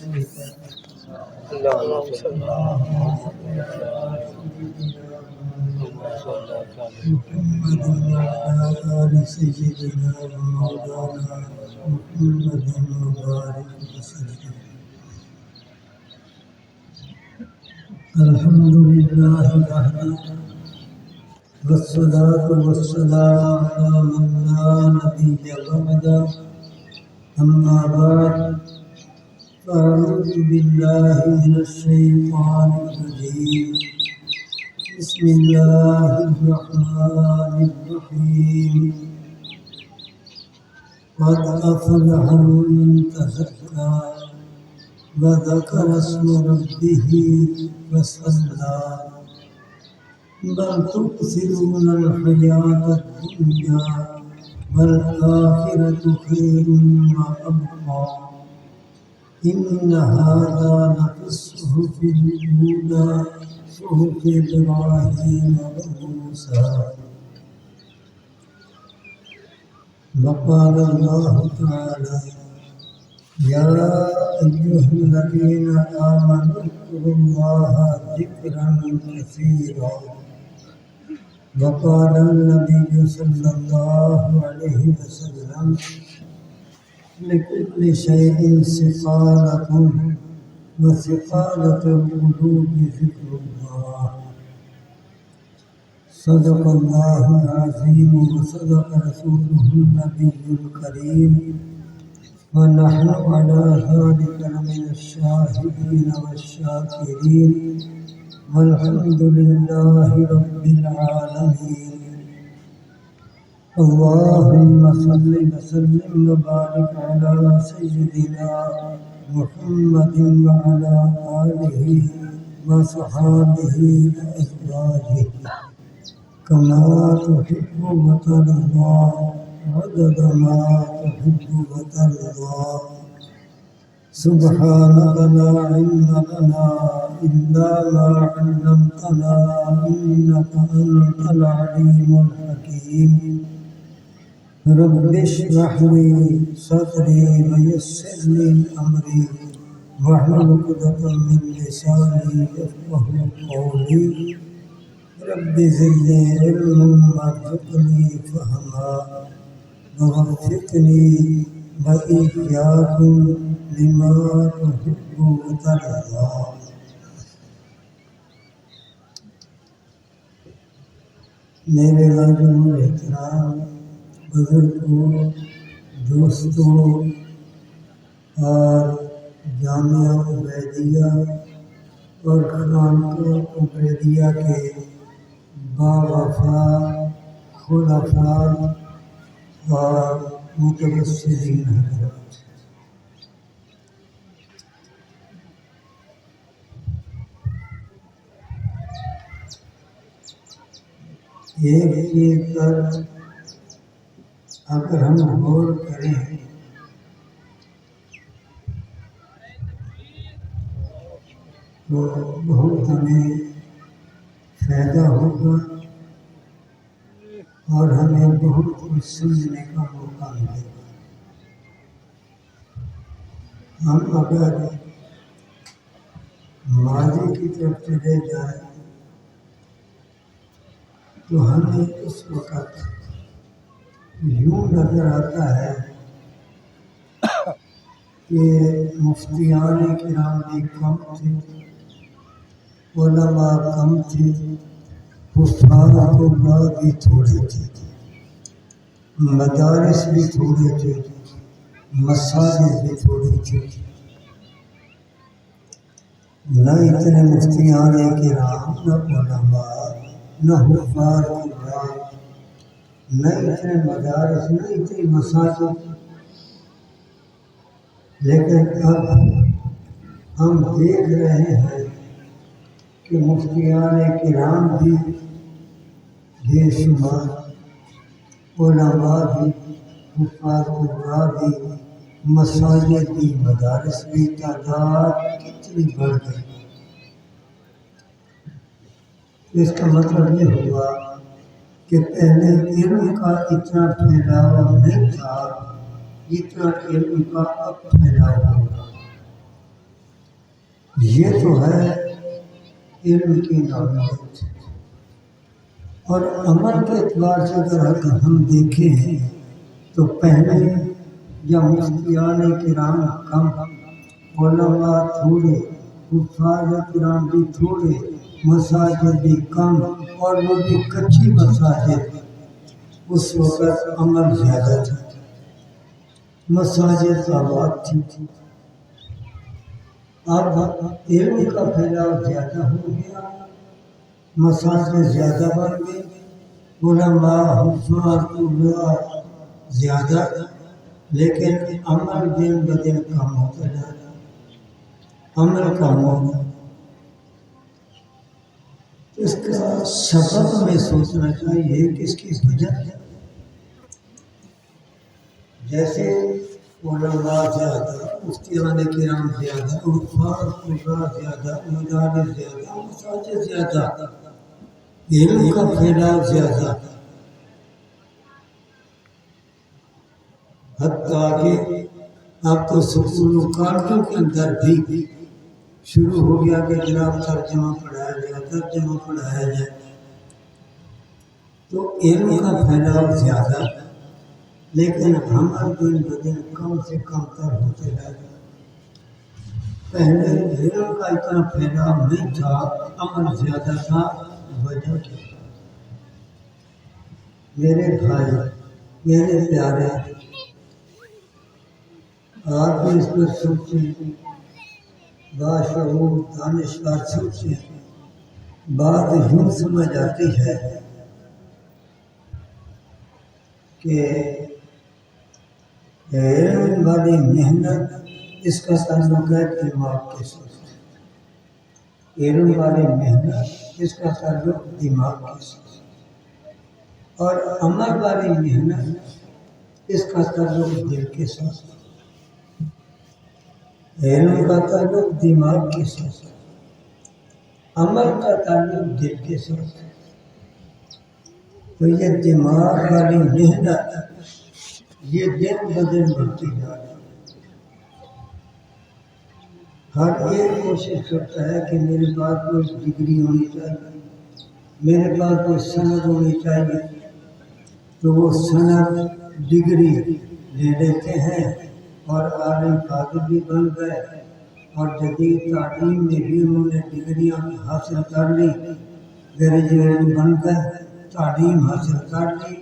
اللهم صل محمد وعلى آل سيدنا ومولانا محمد وبارك وسلم. الحمد لله وحده والصلاة والسلام على من لا نبي بعده. أما بعد فأعوذ بالله من الشيطان الرجيم. بسم الله الرحمن الرحيم. قد أفلح من تزكى وذكر اسم ربه فصلى بل تؤثرون الحياة الدنيا والآخرة خير وأبقى إن هذا لفي الصحف الأولى صحف إبراهيم وموسى. وقال الله تعالى يا أيها الذين آمنوا اذكروا الله ذكرا كثيرا. وقال النبي صلى الله عليه وسلم لكل شيء سقالة وسقالة القلوب ذكر الله. صدق الله العظيم وصدق رسوله النبي الكريم ونحن على ذلك لمن الشاهدين والشاكرين والحمد لله رب العالمين. اللهم صل وسلم وبارك على سيدنا محمد وعلى آله وصحابه وأزواجه كما تحب وترضى عدد ما تحب وترضى. سبحانك لا علم لنا إلا ما علمتنا إنك أنت العليم الحكيم. رب اشرح لي صدري ويسر لي أمري واحلل عقدة من لساني يفقهوا قولي. رب زدني علما وارزقني فهما ووفقني وإياكم لما تحب وترضى. میرے عزیزو احترام بزرگوں دوستوں اور جامعہ عبیدیہ اور خانقاہ عبیدیہ کے باوفا خلفاء اور متبصرین حضرات، ایک چیز پر اگر ہم غور کریں تو بہت ہمیں فائدہ ہوگا اور ہمیں بہت کچھ سمجھنے کا موقع ملے گا. ہم اگر ماضی کی طرف چلے جائیں تو ہمیں اس وقت یوں نظر آتا ہے کہ مفتیان کرام بھی کم تھے، علماء کم تھے، حفاظ اللہ بھی تھوڑے تھے، مدارس بھی تھوڑے تھے، مساجد بھی تھوڑے تھے. نہ اتنے مفتیان کرام، نہ علماء، نہ حفاظ اللہ، نہ اتنے مدارس، نہ اتنی مساجد. لیکن اب ہم دیکھ رہے ہیں کہ مفتیان کرام بھی بے شمار، علماء بھی، حفاظ اللہ بھی، مساجد بھی، مدارس بھی، تعداد کتنی بڑھ گئی. اس کا مطلب یہ ہوا کہ پہلے علم کا اتنا پھیلاؤ نہیں تھا جتنا علم کا اب پھیلاؤ ہوگا. یہ تو ہے علم کی نوعیت، اور عمل کے اعتبار سے اگر ہم دیکھیں تو پہلے جب مفتیان کرام کم، علماء تھوڑے، حفاظ کرام بھی تھوڑے، مساجد بھی کم، اور وہ بھی کچی مساجد، اس وقت عمل زیادہ تھا، مساجد آباد تھی۔ اب علم کا پھیلاؤ زیادہ ہو گیا، مساجد زیادہ بن گئی، علماء حفاظ اللہ زیادہ، لیکن عمل دن بدن کم ہوتا جا رہا، عمل کم ہوگا۔ اس کا سبب ہمیں سوچنا چاہیے کہ اس کی وجہ ہے، جیسے علماء زیادہ، مفتیان کرام زیادہ، حفاظ اللہ زیادہ، مدارس زیادہ، مساجد زیادہ، علم کا پھیلاؤ زیادہ، حتیٰ کہ اب تو سکول و کالجوں کے اندر بھی شروع ہو گیا کہ جناب ترجمہ پڑھایا جائے، ترجمہ پڑھایا جائے، تو علم کا پھیلاؤ زیادہ، لیکن عمل دن بدن کم سے کم تر ہوتے جا رہا۔ پہلے علم کا اتنا پھیلاؤ نہیں تھا، عمل زیادہ تھا، وجہ کیا؟ میرے بھائی، میرے پیارے، آپ بھی اس پر سوچیں، باشعور دانشور سوچیں، بات یوں سمجھ آتی ہے کہ علم والی محنت، اس کا تعلق ہے دماغ کے ساتھ، علم والی محنت اس کا تعلق دماغ کے ساتھ، اور عمل والی محنت اس کا تعلق دل کے ساتھ، علم کا تعلق دماغ کے ساتھ، عمل کا تعلق دل کے ساتھ۔ تو یہ دماغ والی محنت یہ دن بدن بڑھتی جا رہی ہے۔ ہر ایک کوشش کرتا ہے کہ میرے پاس کوئی ڈگری ہونی چاہیے، میرے پاس کوئی سند ہونی چاہیے، تو وہ سند ڈگری لے لیتے ہیں اور عالم فاضل بھی بن گئے، اور جدید تعلیم میں بھی انہوں نے ڈگریاں حاصل کر لی، گریجویٹ بن گئے، تعلیم حاصل کر لی۔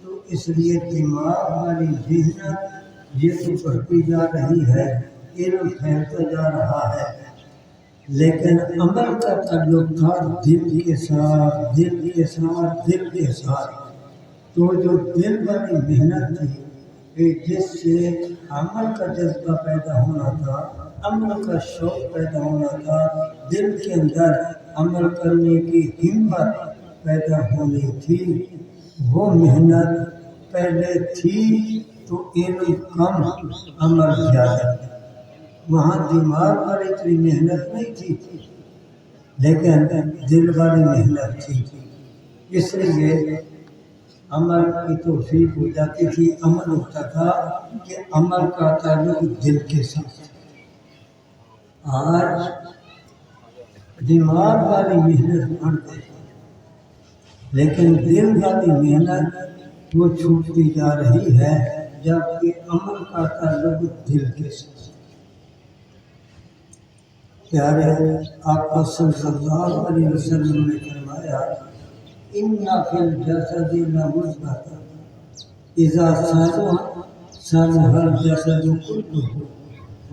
تو اس لیے دماغ والی محنت یہ تو بڑھتی جا رہی ہے، علم پھیلتا جا رہا ہے، لیکن عمل کا تعلق تھا دل کے ساتھ، دل کے ساتھ، دل کے ساتھ۔ تو جو دل والی محنت تھی کہ جس سے عمل کا جذبہ پیدا ہونا تھا، عمل کا شوق پیدا ہونا تھا، دل کے اندر عمل کرنے کی ہمت پیدا ہونی تھی، وہ محنت پہلے تھی۔ تو علم کم، عمل زیادہ، وہاں دماغ والی اتنی محنت نہیں تھی، لیکن دل والی محنت تھی، اس لیے عمل کی توفیق ہو جاتی تھی، عمل ہوتا تھا کہ عمل کا تعلق دل کے ساتھ۔ آج دماغ والی محنت بڑھ گئی، لیکن دل والی محنت وہ چھوٹتی جا رہی ہے، جبکہ عمل کا تعلق دل کے ساتھ۔ پیارے آقا صلی اللہ علیہ وسلم نے فرمایا، ان فی الجسد لمضغۃ اذا صلح الجسد كله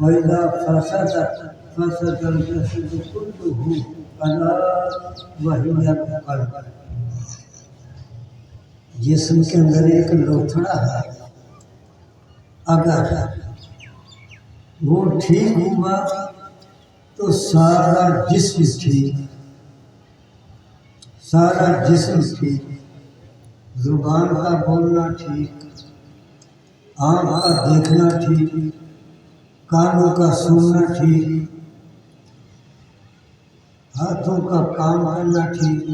واذا فسدت فسد الجسد كله الا وهي القلب۔ جسم کے اندر ایک لوتھڑا ہے، اگر وہ ٹھیک ہوا تو سارا جسم ٹھیک، سارا جسم ٹھیک، زبان کا بولنا ٹھیک، آنکھ کا دیکھنا ٹھیک، کانوں کا سننا ٹھیک، ہاتھوں کا کام کرنا ٹھیک،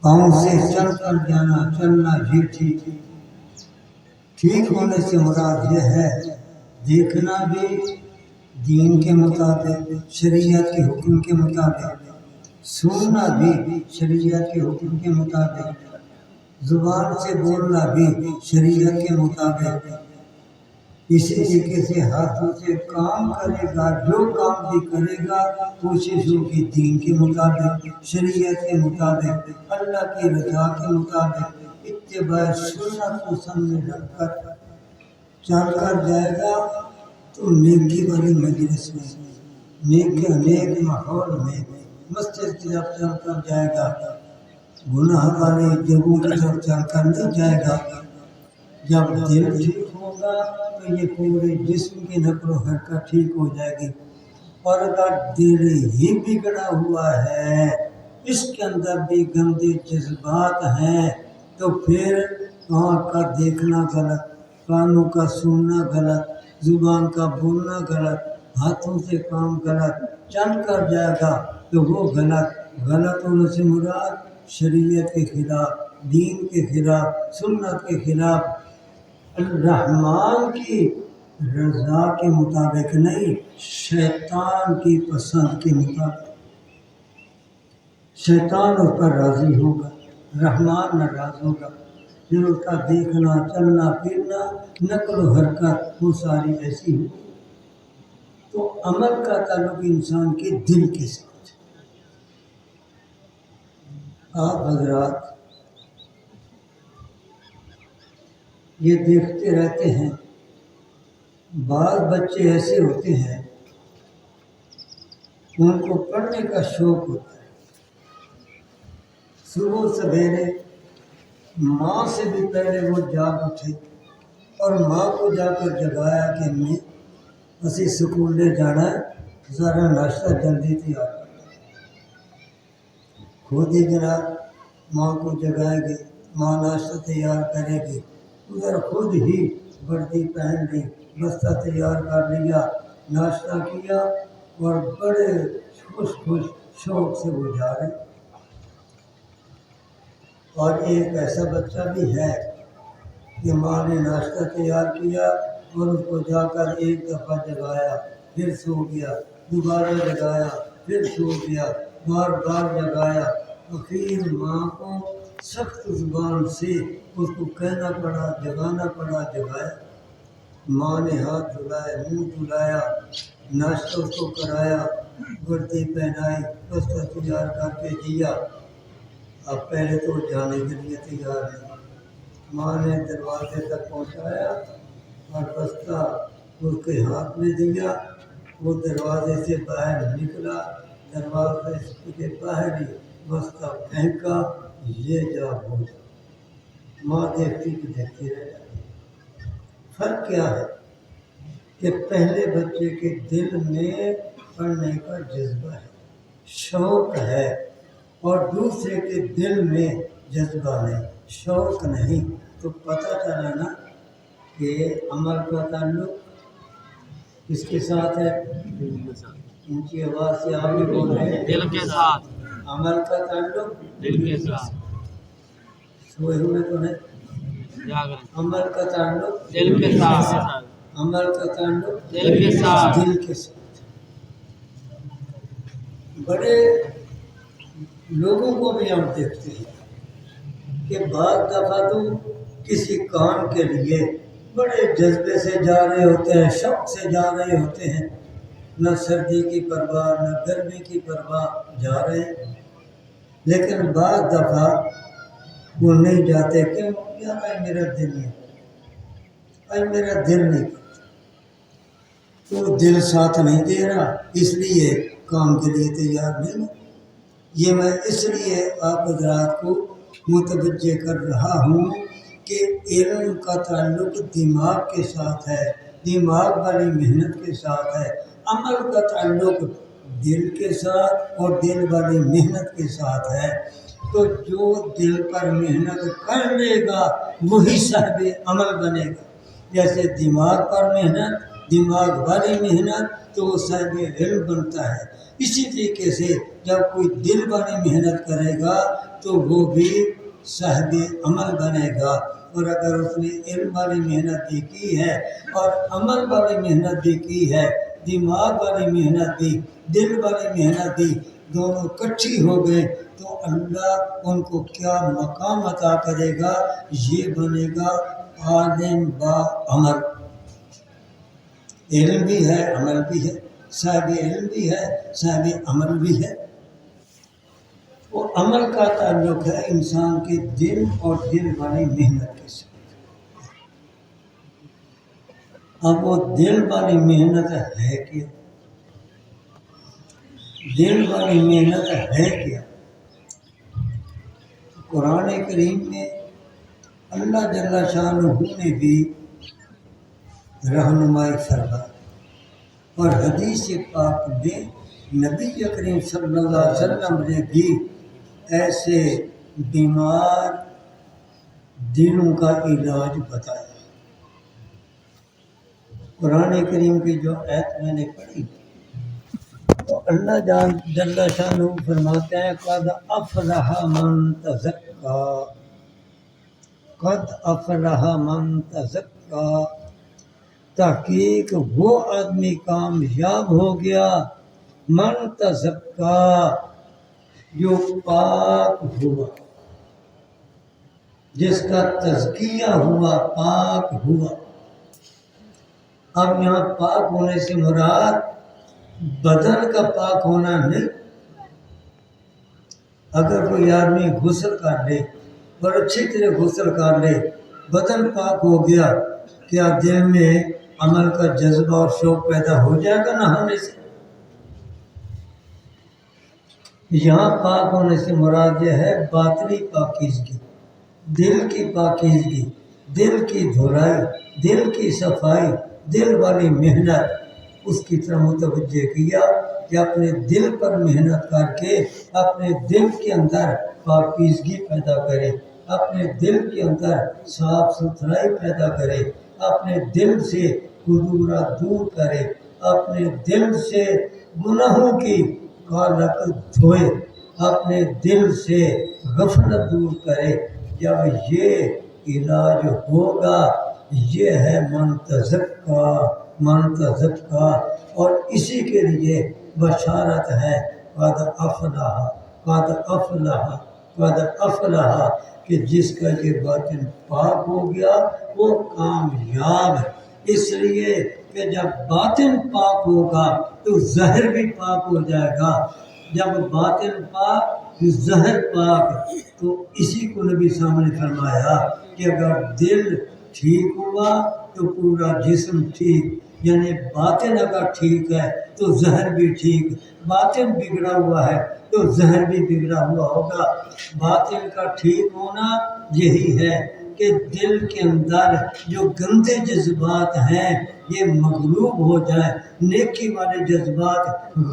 پاؤں سے چل کر جانا چلنا بھی ٹھیک۔ ٹھیک ہونے سے مراد یہ ہے دیکھنا بھی، دین کے مطابق، شریعت کے حکم کے مطابق، سننا بھی شریعت کے حکم کے مطابق، زبان سے بولنا بھی شریعت کے مطابق، اسی طریقے سے ہاتھوں سے کام کرے گا، جو کام بھی کرے گا کوشش ہوگی دین کے مطابق، شریعت کے مطابق، اللہ کی رضا کے مطابق، اتباع سنت کو سامنے رکھ کر چل کر جائے گا تو نیکی والی مجلس میں، نیک ماحول میں، مسجد کی طرف چل کر جائے گا، گناہ والی جگہوں کی طرف چل کر نہیں جائے گا۔ جب دل ٹھیک ہوگا تو یہ پورے جسم کی نقل و حرکت ٹھیک ہو جائے گی، اور اگر دل ہی بگڑا ہوا ہے، اس کے اندر بھی گندے جذبات ہیں، تو پھر آنکھ کا دیکھنا غلط، کانوں کا سننا غلط، زبان کا بولنا غلط، ہاتھوں سے کام غلط، چل کر جائے گا تو وہ غلط ہونے سے مراد شریعت کے خلاف، دین کے خلاف، سنت کے خلاف، الرحمن کی رضا کے مطابق نہیں، شیطان کی پسند کے مطابق۔ شیطان اس پر راضی ہوگا، رحمان ناراض ہوگا، پھر اس کا دیکھنا، چلنا پھرنا، نقل و حرکت وہ ساری ایسی ہو۔ تو عمل کا تعلق انسان کے دل کے ساتھ۔ آپ حضرات یہ دیکھتے رہتے ہیں، بعض بچے ایسے ہوتے ہیں ان کو پڑھنے کا شوق ہوتا ہے، صبح سویرے ماں سے بھی پہلے وہ جاگ اٹھے اور ماں کو جا کر جگایا کہ امی اسی سکول لے جانا ہے، ذرا ناشتہ جلدی تیار کر۔ خود ہی جناب ماں کو جگائے گی، ماں ناشتہ تیار کرے گی، ادھر خود ہی وردی پہن لی، بستہ تیار کر لیا، ناشتہ کیا، اور بڑے خوش شوق سے وہ جا رہے۔ اور ایک ایسا بچہ بھی ہے کہ ماں نے ناشتہ تیار کیا اور اس کو جا کر ایک دفعہ جگایا، پھر سو گیا، دوبارہ جگایا، پھر سو گیا، بار بار جگایا، آخر ماں کو سخت زبان سے اس کو کہنا پڑا، جگانا پڑا، جگایا۔ ماں نے ہاتھ دھلائے، منہ دھلایا، ناشتہ اس کو کرایا، وردی پہنائی، بستہ تیار کر کے دیا۔ اب پہلے تو جانے کے لیے تیار نہیں، ماں نے دروازے تک پہنچایا اور بستہ اس کے ہاتھ میں دیا، وہ دروازے سے باہر نکلا، دروازے کے باہر ہی بستہ پھینکا، یہ جا ہو جا۔ ماں دیکھتی رہ جاتی۔ فرق کیا ہے کہ پہلے بچے کے دل میں پڑھنے کا جذبہ ہے، شوق ہے، اور دوسرے کے دل میں جذبہ نہیں، شوق نہیں، تو پتہ چلا نا کہ عمل کا تعلق کس کے ساتھ ہے؟ اونچی آواز سے آپ بھی بول رہے ہیں، دل کے ساتھ۔ عمل کا تعلق دل کے ساتھ۔ سوئے ہوئے تو نہیں، عمل کا تعلق دل کے ساتھ۔ عمل کا تعلق دل کے ساتھ۔ دل کے ساتھ۔ بڑے لوگوں کو بھی ہم دیکھتے ہیں کہ بعض دفعہ تو کسی کام کے لیے بڑے جذبے سے جا رہے ہوتے ہیں، شوق سے جا رہے ہوتے ہیں، نہ سردی کی پرواہ نہ گرمی کی پرواہ، جا رہے ہیں، لیکن بعض دفعہ وہ نہیں جاتے، کیوں؟ یار آج میرا دل نہیں، آج میرا دل نہیں، تو دل ساتھ نہیں دے رہا، اس لیے کام کے لیے تیار نہیں۔ یہ میں اس لیے آپ حضرات کو متوجہ کر رہا ہوں کہ علم کا تعلق دماغ کے ساتھ ہے، دماغ والی محنت کے ساتھ ہے، عمل کا تعلق دل کے ساتھ اور دل والی محنت کے ساتھ ہے۔ تو جو دل پر محنت کر لے گا وہی صاحب عمل بنے گا، جیسے دماغ پر محنت، دماغ والی محنت، تو وہ صاحب علم بنتا ہے۔ اسی طریقے سے جب کوئی دل والی محنت کرے گا تو وہ بھی صاحب عمل بنے گا، اور اگر اس نے علم والی محنت بھی کی ہے اور عمل والی محنت بھی کی ہے دماغ والی محنت بھی، دل والی محنت بھی، دونوں کٹھی ہو گئے تو اللہ ان کو کیا مقام عطا کرے گا؟ یہ بنے گا عالم با عمل، علم بھی ہے عمل بھی ہے، صاحب علم بھی ہے صاحب عمل بھی ہے۔ وہ عمل کا تعلق ہے انسان کے دل اور دل والی محنت کے ساتھ۔ اب وہ دل والی محنت ہے کیا؟ دل والی محنت ہے کیا؟ قرآن کریم میں اللہ جل شانہ نے بھی رہنمائی فرمائی اور حدیث پاک میں نبی کریم صلی اللہ علیہ وسلم نے بھی ایسے بیمار دلوں کا علاج بتایا۔ قرآن کریم کی جو آیت میں نے پڑھی تو اللہ جل شانہ فرماتے ہیں قد افلح من تزکا، قد افلح من تزکا، تحقیق وہ آدمی کامیاب ہو گیا من تزکا جو پاک ہوا، جس کا تزکیہ ہوا، پاک ہوا۔ اب یہاں پاک ہونے سے مراد بدن کا پاک ہونا نہیں۔ اگر کوئی آدمی غسل کر لے اور اچھی طرح غسل کر لے، بدن پاک ہو گیا، کیا دل میں عمل کا جذبہ اور شوق پیدا ہو جائے گا نہانے سے؟ یہاں پاک ہونے سے مراد یہ ہے باطنی پاکیزگی، دل کی پاکیزگی، دل کی دھلائی، دل کی صفائی، دل والی محنت۔ اس کی طرف متوجہ کیا کہ اپنے دل پر محنت کر کے اپنے دل کے اندر پاکیزگی پیدا کرے، اپنے دل کے اندر صاف ستھرائی پیدا کرے، اپنے دل سے قذورات دور کرے، اپنے دل سے گناہوں کی کالک دھوئے، اپنے دل سے غفلت دور کرے۔ جب یہ علاج ہوگا، یہ ہے منتزکا، منتزکا، اور اسی کے لیے بشارت ہے قد افلح، قد افلح، قد افلح، کہ جس کا یہ باطن پاک ہو گیا وہ کامیاب ہے۔ اس لیے کہ جب باطن پاک ہوگا تو ظاہر بھی پاک ہو جائے گا۔ جب باطن پاک ظاہر پاک، تو اسی کو نبی سامنے فرمایا کہ اگر دل ٹھیک ہوا تو پورا جسم ٹھیک، یعنی باطن اگر ٹھیک ہے تو ظاہر بھی ٹھیک، باطن بگڑا ہوا ہے تو ظاہر بھی بگڑا ہوا ہوگا۔ باطن کا ٹھیک ہونا یہی ہے کہ دل کے اندر جو گندے جذبات ہیں یہ مغلوب ہو جائیں، نیکی والے جذبات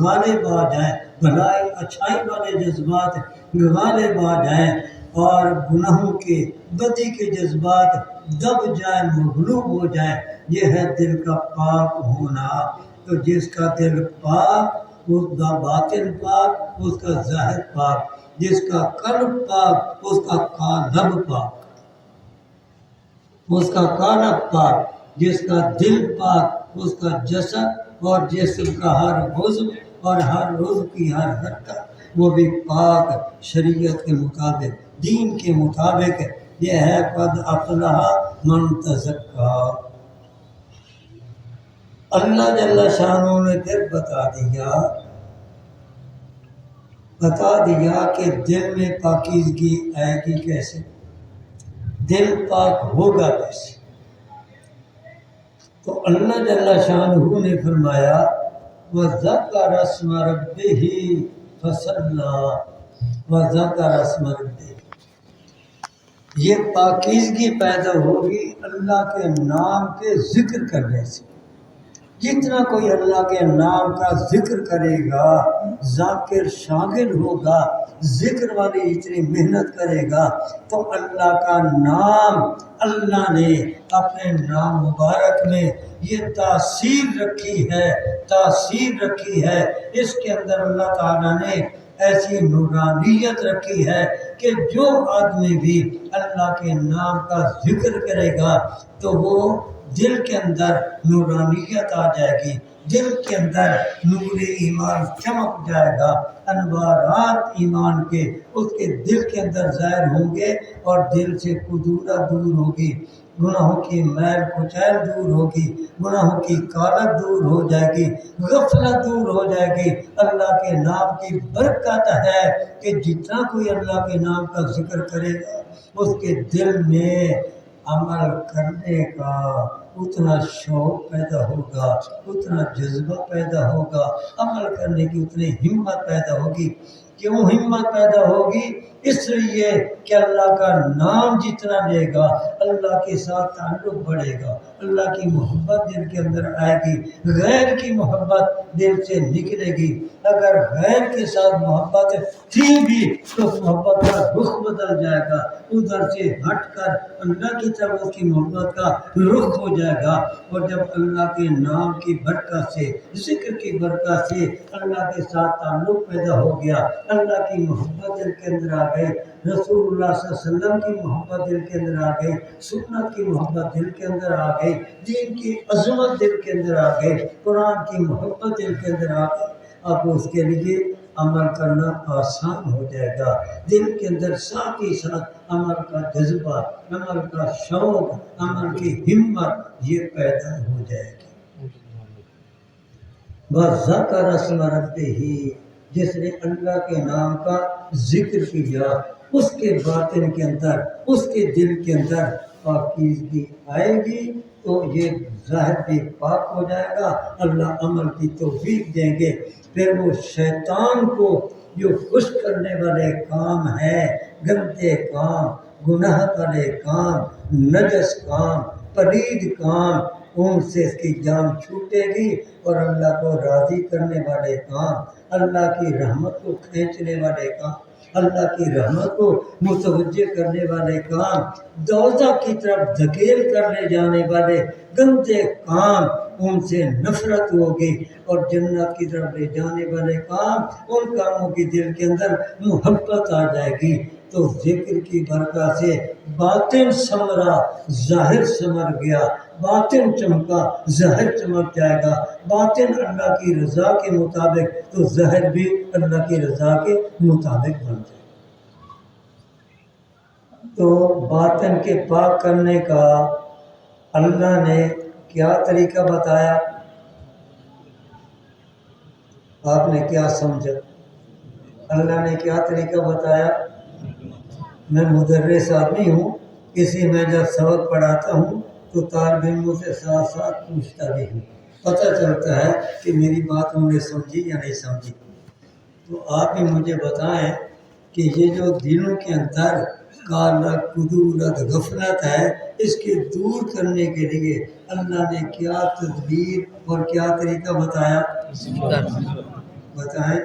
غالب آ جائیں، بھلائی اچھائی والے جذبات غالب آ جائیں، اور گناہوں کے بدی کے جذبات دب جائیں، مغلوب ہو جائیں۔ یہ ہے دل کا پاک ہونا۔ تو جس کا دل پاک اس کا باطن پاک، اس کا ظاہر پاک، جس کا قلب پاک اس کا قالب پاک، اس کا قالب پاک، جس کا دل پاک اس کا جسد اور جسم کا ہر عضو اور ہر عضو کی ہر حرکت وہ بھی پاک، شریعت کے مطابق، دین کے مطابق۔ یہ ہے قد افلح من تزکا۔ اللہ جل شانہ نے پھر بتا دیا کہ دل میں پاکیزگی آئے گی کیسے، دل پاک ہوگا کیسے۔ تو اللہ جل شانہ نے فرمایا وَذَكَرَ اسْمَ رَبِّهِ فَصَلَّى، وَذَكَرَ اسْمَ رَبِّهِ، یہ پاکیزگی پیدا ہوگی اللہ کے نام کے ذکر کرنے سے۔ جتنا کوئی اللہ کے نام کا ذکر کرے گا، ذاکر شاغل ہوگا، ذکر والی اتنی محنت کرے گا، تو اللہ کا نام، اللہ نے اپنے نام مبارک میں یہ تاثیر رکھی ہے، تاثیر رکھی ہے۔ اس کے اندر اللہ تعالیٰ نے ایسی نورانیت رکھی ہے کہ جو آدمی بھی اللہ کے نام کا ذکر کرے گا تو وہ دل کے اندر نورانیت آ جائے گی، دل کے اندر نور ایمان چمک جائے گا، انوارات ایمان کے اس کے دل کے اندر ظاہر ہوں گے، اور دل سے کدورت دور ہوگی، گناہوں کی میل کچیل دور ہوگی، گناہوں کی کالت دور ہو جائے گی، غفلت دور ہو جائے گی۔ اللہ کے نام کی برکت ہے کہ جتنا کوئی اللہ کے نام کا ذکر کرے گا اس کے دل میں عمل کرنے کا اتنا شوق پیدا ہوگا، اتنا جذبہ پیدا ہوگا، عمل کرنے کی اتنی ہمت پیدا ہوگی۔ کیوں ہمت پیدا ہوگی؟ اس لیے کہ اللہ کا نام جتنا لے گا اللہ کے ساتھ تعلق بڑھے گا، اللہ کی محبت دل کے اندر آئے گی، غیر کی محبت دل سے نکلے گی۔ اگر غیر کے ساتھ محبت تھی بھی تو اس محبت کا رخ بدل جائے گا، ادھر سے ہٹ کر اللہ کی طرف اس کی محبت کا رخ ہو جائے گا۔ اور جب اللہ کے نام کی برکت سے، ذکر کی برکت سے اللہ کے ساتھ تعلق پیدا ہو گیا، اللہ کی محبت دل کے اندر آ گئی، رسول اللہ صلی اللہ علیہ وسلم کی محبت دل کے اندر آ گئی، سنت کی محبت دل کے اندر آ گئی، دین کی عظمت دل کے اندر آ گئی، قرآن کی محبت دل کے اندر آ گئی، اب اس کے لیے عمل کرنا آسان ہو جائے گا۔ دل کے اندر ساتھ ہی ساتھ عمل کا جذبہ، عمل کا شوق، عمل کی ہمت یہ پیدا ہو جائے گی۔ وَذَكَرَ اسْمَ رَبِّهِ، جس نے اللہ کے نام کا ذکر کیا، اس کے باطن کے اندر، اس کے دل کے اندر پاکیزگی آئے گی تو یہ ظاہر بھی پاک ہو جائے گا، اللہ عمل کی توفیق دیں گے۔ پھر وہ شیطان کو جو خوش کرنے والے کام ہیں، گندے کام، گناہ والے کام، نجس کام، پلید کام، ان سے اس کی جان چھوٹے گی، اور اللہ کو راضی کرنے والے کام، اللہ کی رحمت کو کھینچنے والے کام، اللہ کی رحمت کو متوجہ کرنے والے کام، دوزخ کی طرف دھکیل کر لے جانے والے گندے کام، ان سے نفرت ہوگی، اور جنت کی طرف لے جانے والے کام، ان کاموں کی دل کے اندر محبت آ جائے گی۔ تو ذکر کی برکت سے باطن سمرا، ظاہر سمر گیا، باطن چمکا، ظاہر چمک جائے گا، باطن اللہ کی رضا کے مطابق تو ظاہر بھی اللہ کی رضا کے مطابق بن جائے گا۔ تو باطن کے پاک کرنے کا اللہ نے کیا طریقہ بتایا؟ آپ نے کیا سمجھا؟ اللہ نے کیا طریقہ بتایا؟ میں مدرس آدمی ہوں، اسی میں جب سبق پڑھاتا ہوں تو طالب علموں سے ساتھ ساتھ پوچھتا بھی ہوں، پتہ چلتا ہے کہ میری بات انہوں نے سمجھی یا نہیں سمجھی۔ تو آپ ہی مجھے بتائیں کہ یہ جو دلوں کے اندر کالت، کدورت، غفلت ہے، اس کے دور کرنے کے لیے اللہ نے کیا تدبیر اور کیا طریقہ بتایا؟ بتائیں،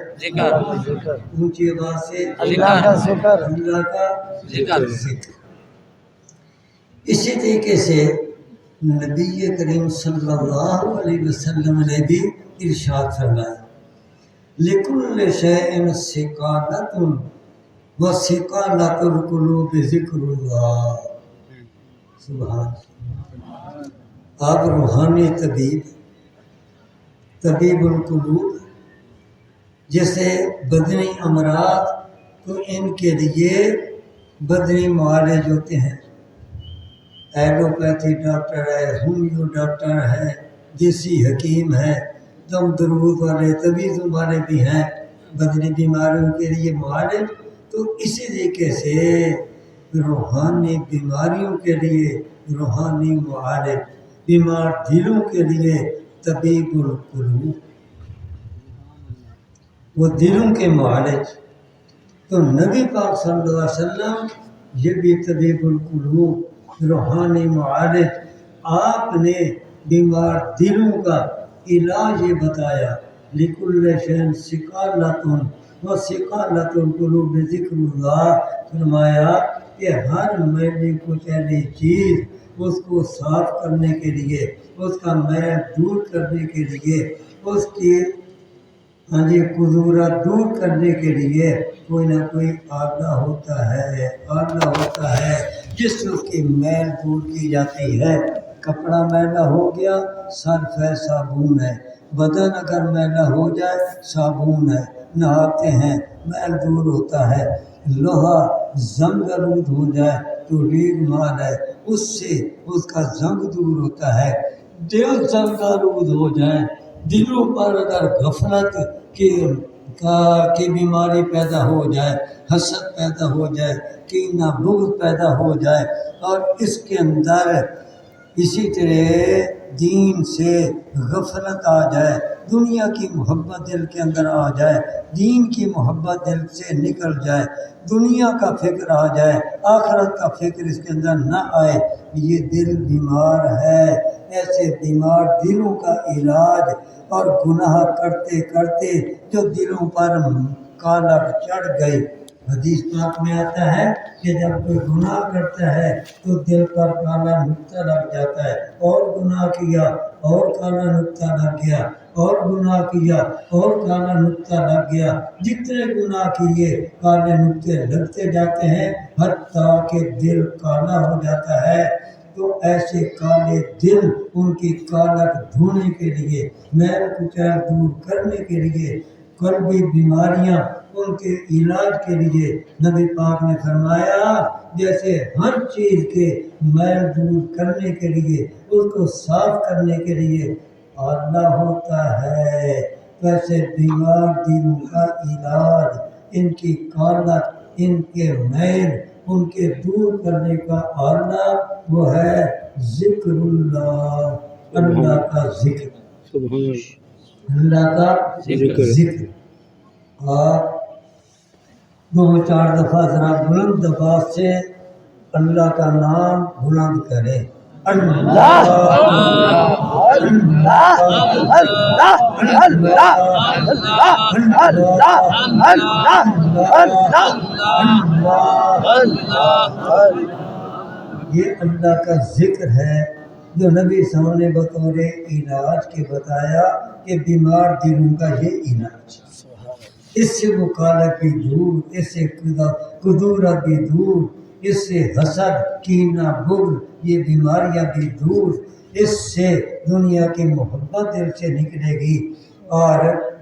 اونچی آواز سے اللہ کا ذکر۔ اسی طریقے سے نبی کریم صلی اللہ علیہ وسلم نے بھی ارشاد فرمایا، لِكُلِّ شَيْءٍ ثِقَالَةٌ وَثِقَالَةُ الْقُلُوبِ ذِكْرُ اللَّهِ۔ سبحان اللہ۔ آپ روحانی طبیب القلوب، جیسے بدنی امراض تو ان کے لیے بدنی معالج ہوتے ہیں، ایلوپیتھی ڈاکٹر ہے، ہومیو ڈاکٹر ہے، دیسی حکیم ہے، دم درود والے، طبیعتوں والے بھی ہیں، بدنی بیماریوں کے لیے معالج۔ تو اسی طریقے سے روحانی بیماریوں کے لیے روحانی معالج، بیمار دلوں کے لیے طبیب القلوب، وہ دلوں کے معالج۔ تو نبی پاک صلی اللہ علیہ وسلم یہ بھی طبیب القلوب، روحانی معالج، آپ نے بیمار دلوں کا علاج یہ بتایا، لِكُلِّ شَيْءٍ ثِقَالَةٌ وَثِقَالَةُ الْقُلُوبِ ذِكْرُ اللَّهِ۔ فرمایا کہ ہر میلی کچیلی چیز اس کو صاف کرنے کے لیے، اس کا میل دور کرنے کے لیے، اس کی قدورت دور کرنے کے لیے کوئی نہ کوئی آلہ ہوتا ہے جس سے اس کی میل دور کی جاتی ہے۔ کپڑا میلا ہو گیا، صرف ہے، صابن ہے، بدن اگر میلا ہو جائے صابن ہے، نہاتے ہیں میل دور ہوتا ہے، لوہا زنگ آلود ہو جائے تو ریگ مال ہے، اس سے اس کا زنگ دور ہوتا ہے۔ دل زنگ آلود ہو جائے، دلوں پر اگر غفلت کی بیماری پیدا ہو جائے، حسد پیدا ہو جائے، کینہ بغض پیدا ہو جائے، اور اس کے اندر اسی طرح دین سے غفلت آ جائے، دنیا کی محبت دل کے اندر آ جائے، دین کی محبت دل سے نکل جائے، دنیا کا فکر آ جائے، آخرت کا فکر اس کے اندر نہ آئے، یہ دل بیمار ہے۔ ایسے بیمار دلوں کا علاج، اور گناہ کرتے کرتے جو دلوں پر کالک چڑھ گئی، حدیث پاک میں آتا ہے کہ جب کوئی گناہ کرتا ہے تو دل پر کالا نقطہ لگ جاتا ہے، اور گناہ کیا اور کالا نقطہ لگ گیا، اور گناہ کیا اور کالا نقطہ لگ گیا، جتنے گناہ کیے کالے نقطے لگتے جاتے ہیں حتیٰ کہ دل کالا ہو جاتا ہے۔ تو ایسے کالے دل، ان کی کالک دھونے کے لیے، میل کچیل دور کرنے کے لیے، قلبی بیماریاں ان کے علاج کے لیے نبی پاک نے فرمایا جیسے ہر چیز کے میل دور کرنے کے لیے، اس کو صاف کرنے کے لیے آلہ ہوتا ہے، ویسے بیمار دلوں کا علاج، ان کی کالک، ان کے میل، ان کے دور کرنے کا آلہ وہ ہے ذکر اللہ، اللہ کا ذکر، اللہ کا ذکر۔ آپ 2-4 دفعہ ذرا بلند آواز سے اللہ کا نام بلند کریں، اللہ یہ اللہ کا ذکر ہے جو نبی صلی اللہ علیہ وسلم نے بطور علاج کے بتایا کہ بیمار دلوں کا یہ علاج، اس سے وکالت بھی دور، اس سے کدورت بھی دور، اس سے حسد، کینہ، بغض، یہ بیماریاں بھی دور، اس سے دنیا کی محبت دل سے نکلے گی اور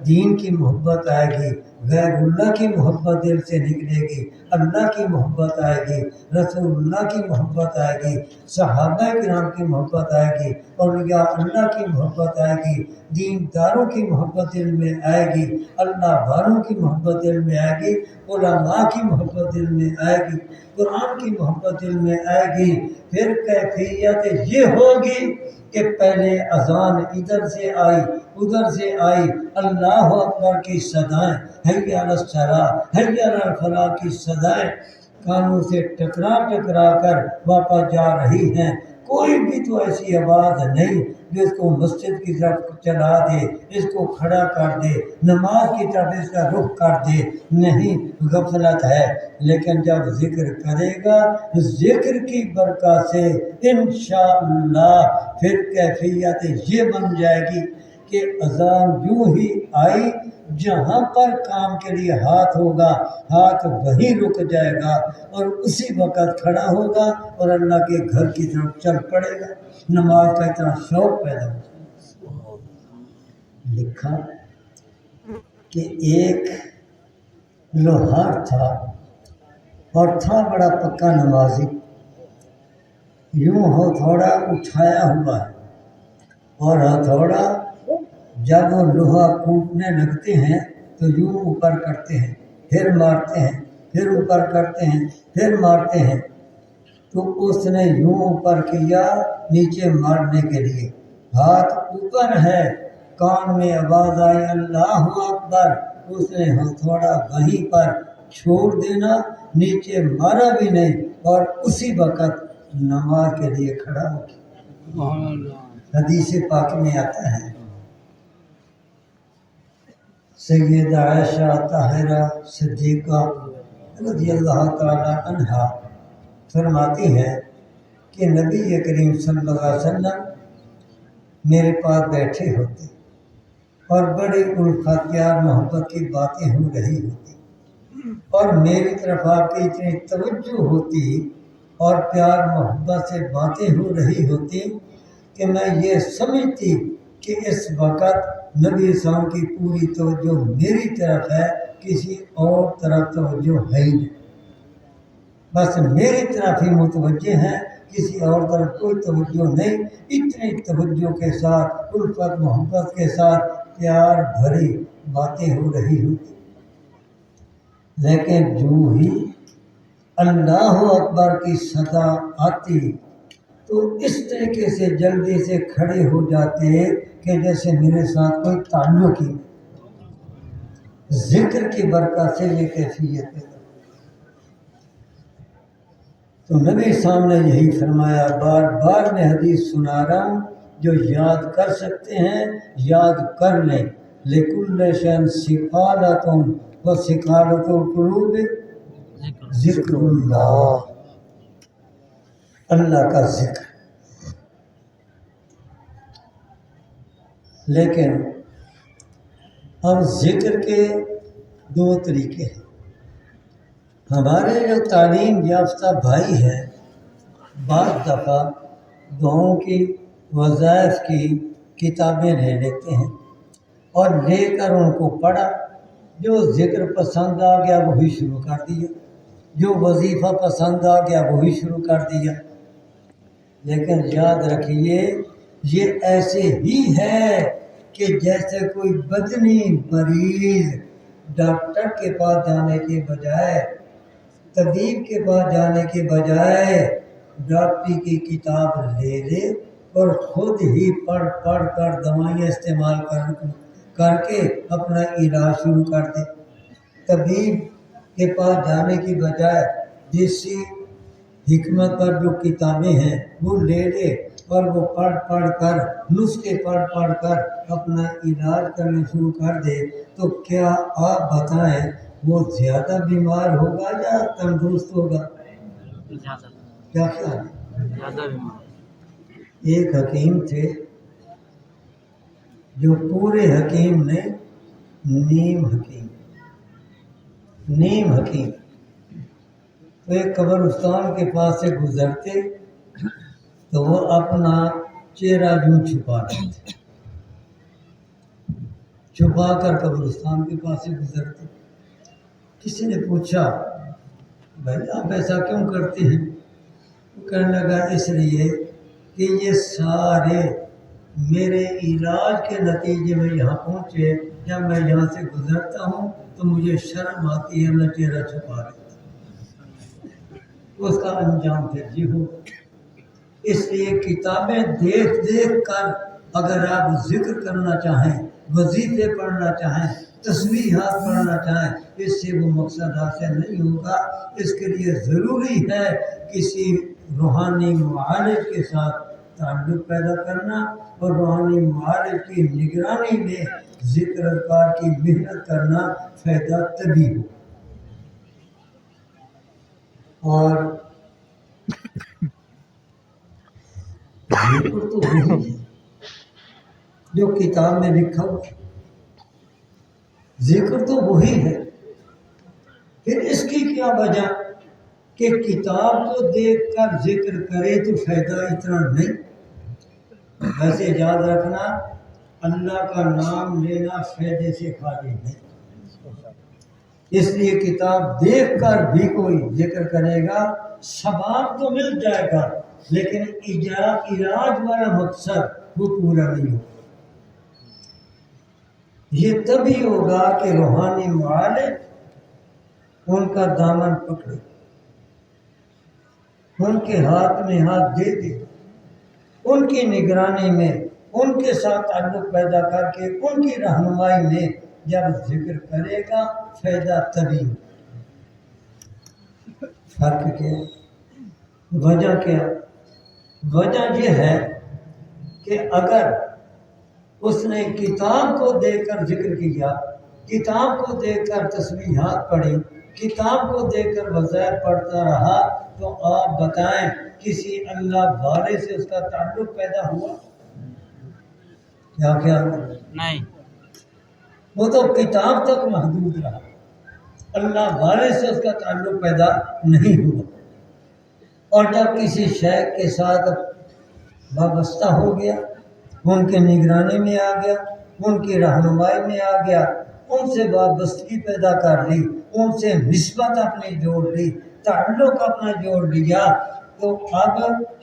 دین کی محبت آئے گی، غیر اللہ کی محبت دل سے نکلے گی، اللہ کی محبت آئے گی، رسول اللہ کی محبت آئے گی، صحابہ کرام کی محبت آئے گی، اولیاء اللہ کی محبت آئے گی، دین داروں کی محبت دل میں آئے گی، اللہ والوں کی محبت دل میں آئے گی، علماء کی محبت دل میں آئے گی، قرآن کی محبت دل میں آئے گی۔ پھر کیفیت یہ ہوگی کہ پہلے اذان ادھر سے آئی ادھر سے آئی، اللہ اکبر کی صدائیں، حی علی الصلاۃ، حی علی الفلاح کی صدائیں کانوں سے ٹکرا ٹکرا کر واپس جا رہی ہیں، کوئی بھی تو ایسی آواز نہیں جو اس کو مسجد کی طرف چلا دے، اس کو کھڑا کر دے، نماز کی طرف اس کا رخ کر دے، نہیں، غفلت ہے۔ لیکن جب ذکر کرے گا ذکر کی برکت سے انشاءاللہ پھر کیفیت یہ بن جائے گی کہ اذان یوں ہی آئی، جہاں پر کام کے لیے ہاتھ ہوگا ہاتھ وہیں رک جائے گا، اور اسی وقت کھڑا ہوگا اور اللہ کے گھر کی طرف چل پڑے گا، نماز کا اتنا شوق پیدا ہو جائے۔ لکھا کہ ایک لوہار تھا اور تھا بڑا پکا نمازی، یوں ہتھوڑا اٹھایا ہوا ہے، اور ہتھوڑا جب وہ لوہا کوٹنے لگتے ہیں تو یوں اوپر کرتے ہیں، پھر مارتے ہیں، پھر اوپر کرتے ہیں، پھر مارتے ہیں، تو اس نے یوں اوپر کیا نیچے مارنے کے لیے، ہاتھ اوپر ہے، کان میں آواز آئی اللہ اکبر، اس نے ہتھوڑا وہیں پر چھوڑ دینا، نیچے مارا بھی نہیں، اور اسی وقت نماز کے لیے کھڑا ہو گیا۔ حدیث پاک میں آتا ہے سیدہ عائشہ طاہرہ صدیقہ رضی اللہ تعالی عنہا فرماتی ہے کہ نبی کریم صلی اللہ علیہ وسلم میرے پاس بیٹھے ہوتے اور بڑی الفت پیار محبت کی باتیں ہو رہی ہوتی، اور میری طرف آپ کی اتنی توجہ ہوتی اور پیار محبت سے باتیں ہو رہی ہوتی کہ میں یہ سمجھتی کہ اس وقت نبی اسلام کی پوری توجہ میری طرف ہے، کسی اور طرف توجہ ہے ہی نہیں، بس میری طرف ہی متوجہ ہیں، کسی اور طرف کوئی توجہ نہیں۔ اتنی توجہ کے ساتھ، الفت محبت کے ساتھ پیار بھری باتیں ہو رہی ہوتی، لیکن جو ہی اللہ اکبر کی صدا آتی تو اس طریقے سے جلدی سے کھڑے ہو جاتے کہ جیسے میرے ساتھ کوئی تعلق ہی نہیں۔ ذکر کی برکت سے یہ کیفیت ہے۔ تو نبی صاحب نے یہی فرمایا، بار بار میں حدیث سنا رہا ہوں، جو یاد کر سکتے ہیں یاد کر لیں۔ لِكُلِّ شَيْءٍ سِقَالَةٌ وَسِقَالَةُ الْقُلُوبِ ذکر اللہ، اللہ کا ذکر۔ لیکن اب ذکر کے دو طریقے ہیں۔ ہمارے جو تعلیم یافتہ بھائی ہیں، بعض دفعہ دعاؤں کی، وظائف کی کتابیں لے لیتے ہیں اور لے کر ان کو پڑھا، جو ذکر پسند آ گیا وہی شروع کر دیا، جو وظیفہ پسند آ گیا وہی شروع کر دیا۔ لیکن یاد رکھیے یہ ایسے ہی ہے کہ جیسے کوئی بدنی مریض ڈاکٹر کے پاس جانے کے بجائے، طبیب کے پاس جانے کے بجائے ڈاکٹری کی کتاب لے لے اور خود ہی پڑھ پڑھ کر دوائیاں استعمال کر کے اپنا علاج شروع کر دے۔ طبیب کے پاس جانے کی بجائے دیسی حکمت پر جو کتابیں ہیں وہ لے لے اور وہ پڑھ پڑھ کر، نسخے پڑھ پڑھ کر اپنا علاج کرنا شروع کر دے، تو کیا آپ بتائیں وہ زیادہ بیمار ہوگا یا تندرست ہوگا؟ کیا خیال ہے؟ ایک حکیم تھے جو پورے حکیم نے نیم حکیم تو ایک قبرستان کے پاس سے گزرتے تو وہ اپنا چہرہ یوں چھپا لیتے، چھپا کر قبرستان کے پاس سے گزرتے۔ کسی نے پوچھا بھائی آپ ایسا کیوں کرتے ہیں؟ وہ کہنے لگا اس لیے کہ یہ سارے میرے علاج کے نتیجے میں یہاں پہنچے، جب میں یہاں سے گزرتا ہوں تو مجھے شرم آتی ہے، میں چہرہ چھپا لیتا ہوں، اس کا انجام پھر یہ ہو۔ اس لیے کتابیں دیکھ دیکھ کر اگر آپ ذکر کرنا چاہیں، وظیفے پڑھنا چاہیں، تسبیحات پڑھنا چاہیں، اس سے وہ مقصد حاصل نہیں ہوگا۔ اس کے لیے ضروری ہے کسی روحانی معالج کے ساتھ تعلق پیدا کرنا اور روحانی معالج کی نگرانی میں ذکر اذکار کی محنت کرنا، فائدہ تبھی ہو۔ اور ذکر تو وہی ہے جو کتاب میں لکھا ہو، ذکر تو وہی ہے۔ پھر اس کی کیا وجہ کہ کتاب کو دیکھ کر ذکر کرے تو فائدہ اتنا نہیں۔ ویسے یاد رکھنا اللہ کا نام لینا فائدے سے خالی نہیں، اس لیے کتاب دیکھ کر بھی کوئی ذکر کرے گا ثواب تو مل جائے گا، لیکن علاج والا مقصد وہ پورا نہیں ہوگا۔ یہ تبھی ہوگا کہ روحانی معالج ان کا دامن پکڑے، ان کے ہاتھ میں ہاتھ دے دے، ان کی نگرانی میں ان کے ساتھ تعلق پیدا کر کے ان کی رہنمائی میں جب ذکر کرے گا فائدہ تبھی ہوگا۔ فرق کیا؟ وجہ کیا؟ وجہ یہ ہے کہ اگر اس نے کتاب کو دیکھ کر ذکر کیا، کتاب کو دیکھ کر تسبیحات پڑھی، کتاب کو دیکھ کر وظائف پڑھتا رہا، تو آپ بتائیں کسی اللہ والے سے اس کا تعلق پیدا ہوا؟ کیا خیال ہے؟ نہیں، وہ تو کتاب تک محدود رہا، اللہ والے سے اس کا تعلق پیدا نہیں ہوا۔ اور جب کسی شیخ کے ساتھ وابستہ ہو گیا، ان کے نگرانی میں آ گیا، ان کی رہنمائی میں آ گیا، ان سے وابستگی پیدا کر لی، ان سے نسبت اپنی جوڑ لی، تعلق اپنا جوڑ لیا، تو اب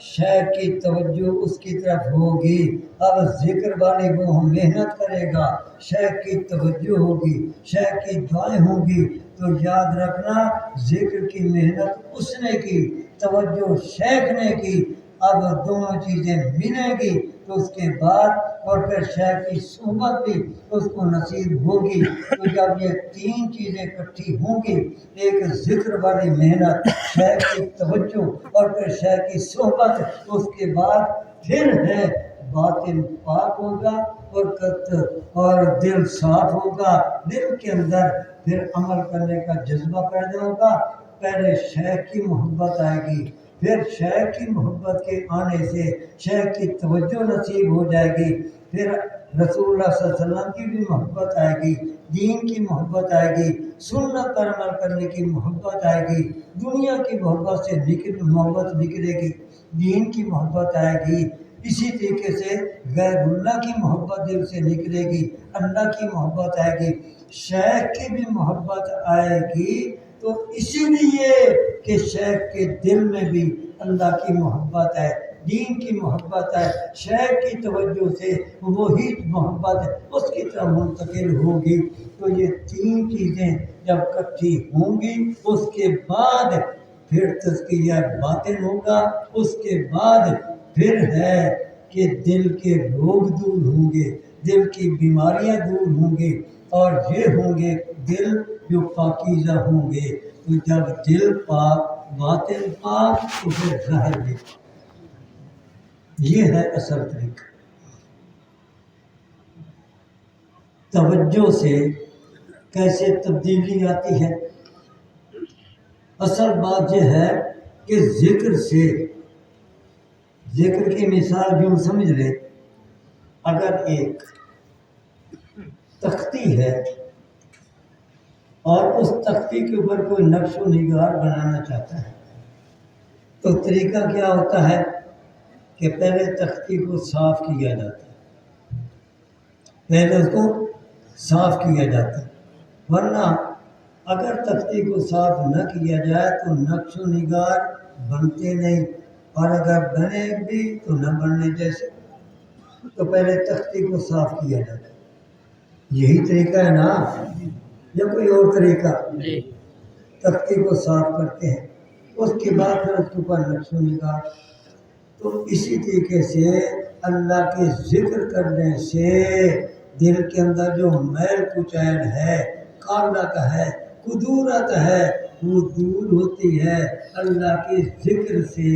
شیخ کی توجہ اس کی طرف ہوگی۔ اب ذکر والی وہ محنت کرے گا، شیخ کی توجہ ہوگی، شیخ کی دعائیں ہوں گی، تو یاد رکھنا ذکر کی محنت اس نے کی، توجہ شیخ نے کی، اب دونوں چیزیں ملیں گی تو اس کے بعد اور پھر شیخ کی صحبت بھی اس کو نصیب ہوگی۔ تو جب یہ تین چیزیں اکٹھی ہوں گی، ایک ذکر والی محنت، شیخ کی توجہ اور پھر شیخ کی صحبت، اس کے بعد پھر ہے باطن پاک ہوگا اور دل صاف ہوگا، دل کے اندر پھر عمل کرنے کا جذبہ پیدا ہوگا۔ پہلے شیخ کی محبت آئے گی، پھر شیخ کی محبت کے آنے سے شیخ کی توجہ نصیب ہو جائے گی، پھر رسول اللہ صلی اللہ علیہ وسلم کی بھی محبت آئے گی، دین کی محبت آئے گی، سنت پر عمل کرنے کی محبت آئے گی، دنیا کی محبت سے محبت نکلے گی، دین کی محبت آئے گی۔ اسی طریقے سے غیر اللہ کی محبت دل سے نکلے گی، اللہ کی محبت آئے گی، شیخ کی بھی محبت آئے گی۔ تو اسی لیے کہ شیخ کے دل میں بھی اللہ کی محبت ہے، دین کی محبت ہے، شیخ کی توجہ سے وہی محبت اس کی طرف منتقل ہوگی۔ تو یہ تین چیزیں جب اکٹھی ہوں گی، اس کے بعد پھر تزکیہ باطن ہوگا، اس کے بعد پھر ہے کہ دل کے روگ دور ہوں گے، دل کی بیماریاں دور ہوں گے، اور یہ ہوں گے دل جو پاکیزہ ہوں گے۔ تو جب دل پاک، باطن پاک، تو پھر ظاہر بھی۔ یہ ہے اصل طریقہ۔ توجہ سے کیسے تبدیلی آتی ہے؟ اصل بات یہ ہے کہ ذکر سے، ذکر کی مثال جو سمجھ لے، اگر ایک تختی ہے اور اس تختی کے اوپر کوئی نقش و نگار بنانا چاہتا ہے، تو طریقہ کیا ہوتا ہے کہ پہلے تختی کو صاف کیا جاتا ہے، پہلے اس کو صاف کیا جاتا ہے، ورنہ اگر تختی کو صاف نہ کیا جائے تو نقش و نگار بنتے نہیں، اور اگر بنے بھی تو نہ بننے جیسے۔ تو پہلے تختی کو صاف کیا جاتا ہے، یہی طریقہ ہے نا یا کوئی اور طریقہ؟ تختی کو صاف کرتے ہیں، اس کے بعد پھر اس کے اوپر نقش و نگار۔ تو اسی طریقے سے اللہ کے ذکر کرنے سے دل کے اندر جو میل کچیل ہے، کالک ہے، کدورت ہے، وہ دور ہوتی ہے اللہ کے ذکر سے۔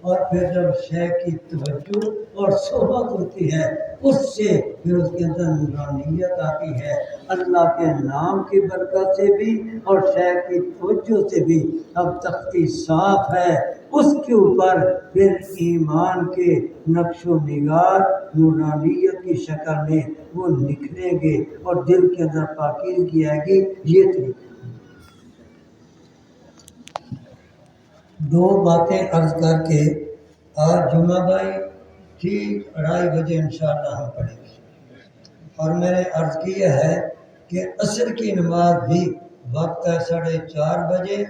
اور پھر جب شیخ کی توجہ اور صحبت ہوتی ہے، اس سے پھر اس کے اندر نورانیت آتی ہے، اللہ کے نام کی برکت سے بھی اور شیخ کی توجہ سے بھی۔ اب تختی صاف ہے، اس کے اوپر پھر ایمان کے نقش و نگار نورانیت کی شکل میں وہ نکھریں گے اور دل کے اندر پاکیزگی آئے گی۔ یہ طریقہ۔ دو باتیں عرض کر کے آج جمعہ بھائی ٹھیک 2:30 بجے انشاءاللہ ہم پڑھیں گے، اور میں نے عرض کیا ہے کہ عصر کی نماز بھی وقت ہے 4:30 بجے،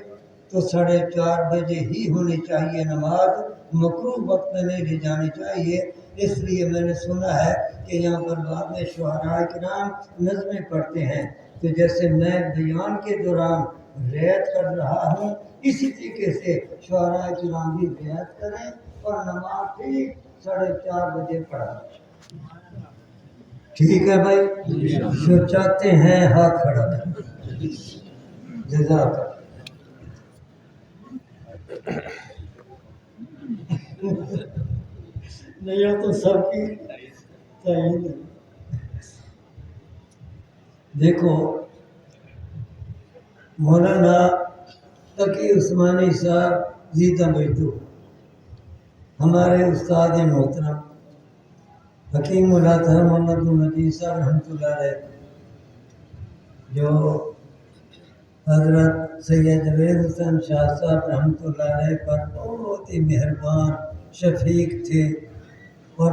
تو 4:30 بجے ہی ہونی چاہیے نماز، مکروہ وقت میں نہیں لے جانی چاہیے۔ اس لیے میں نے سنا ہے کہ یہاں پر بعد میں شعراء کرام نظمیں پڑھتے ہیں، تو جیسے میں بیان کے دوران رعایت کر رہا ہوں، اسی طریقے سے شعراء کرام بھی رعایت کریں اور نماز ٹھیک 4:30 بجے پڑھیں۔ ٹھیک ہے بھائی؟ جو چاہتے ہیں ہاتھ کھڑا کریں۔ جزاک اللہ۔ نہیں تو سب کی تعین ہے۔ دیکھو مولانا تقی عثمانی صاحب زیدہ مجدو، ہمارے استاد محترم حکیم الازہر محمد النبی صاحب رحمۃ اللہ علیہ، جو حضرت سید جاوید حسین شاہ صاحب رحمۃ اللہ علیہ پر بہت ہی مہربان شفیق تھے اور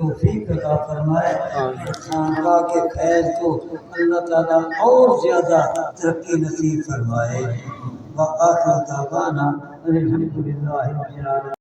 توفیق عطا فرمائے، خانقاہ کے فیض کو اللہ تعالیٰ اور زیادہ ترقی نصیب فرمائے۔ وآخر دعوانا الحمد للہ رب العالمین۔